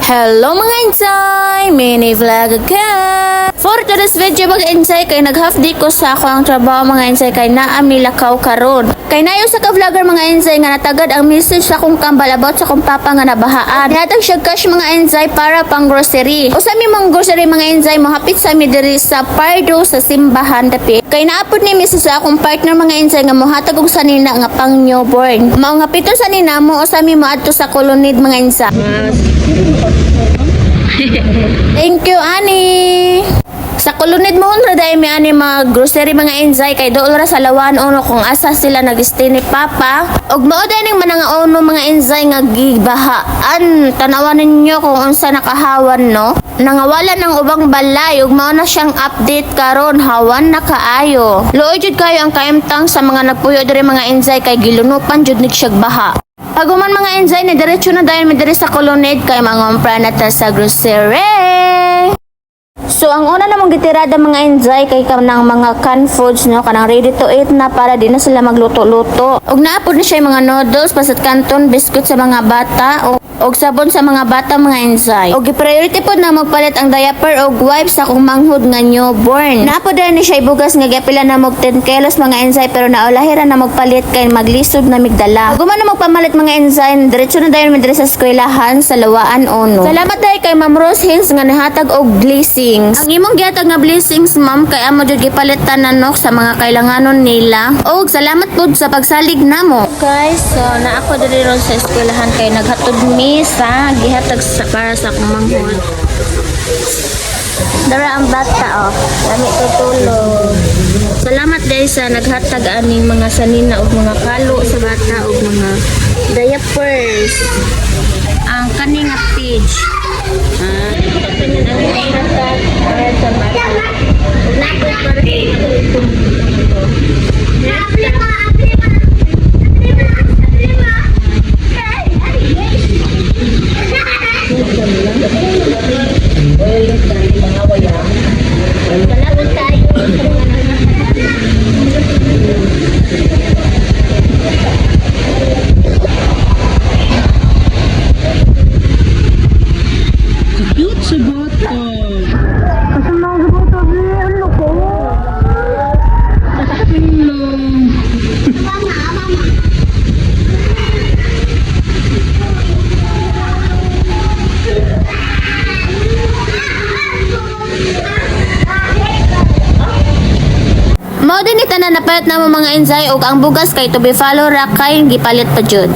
Hello mga insay! Mini vlog again! For today's video mga insay kay nag-half day ko sa ako ang trabaho mga insay kay naami lakaw karon. Kay nayo sa ka-vlogger mga insay nga natagad ang message sa akong kambal about sa akong papa nga nabahaan. Natag siya cash mga insay para pang grocery. Usa mi mga grocery mga insay mo hapit sa mi diri sa Pardo sa simbahan dapit. Kay naapod ni message sa akong partner mga insay nga mohatag og sanina nga pang newborn. Mao nga pito sanina mo usa mi moadto sa Colonnade mga insay. Thank you, Ani. Sa Colonnade mo ra dai mi ani mga grocery mga insay kay dool ra sa lawan uno kung asa sila nag-stay ni Papa. Og mao ning mananga uno mga insay nga gibahaan. Tanawan ninyo kung unsa nakahawan no. Nangawala ng ubang balay ug mao na siyang update karon hawan na kaayo. Luoy jud kayo ang kaimtang sa mga nagpuyo diri mga insay kay gilunupan jud ni siya baha. Paguman mga insay ni diretso na dayon mi diri sa Colonnade kay mangompra na ta sa grocery. So ang una namong gitirada mga insay kay kanang mga canned foods no kanang ready to eat na para di na sila magluto-luto. Og naapod na siya mga noodles, pasat canton, biscuit sa mga bata og sabon sa mga bata mga insay. Og i-priority pod na magpalit ang diaper og wipes sa kung manghud nga newborn. Naapod na ni siya bugas nga gapila na mog 10 kilos mga insay pero naulahira na magpalit kay maglisod na migdala. Ug man na magpamalit mga insay, diretso na dayon mi diri sa eskwelahan sa Lawaan Uno. Salamat dai kay Ma'am Rose Hills nga nahatag og blessings. Ang imong gihatag nga blessings ma'am kay amo jud gipalitan nanok sa mga kailanganon nila. Og salamat pod sa pagsalig namo. Guys, so na ako diri ron sa eskwelahan kay naghatod mi sa gihatag sa para sa akong manghod. Dara ang bata dami tutulog. Salamat guys sa naghatag aning mga sanina og mga kalo sa bata og mga diapers. Ang kaning nga page. Cute sa bata. Mao din ita na napalit na mo mga insay og ang bugas kay to be follow ra kay gipalit pa jud.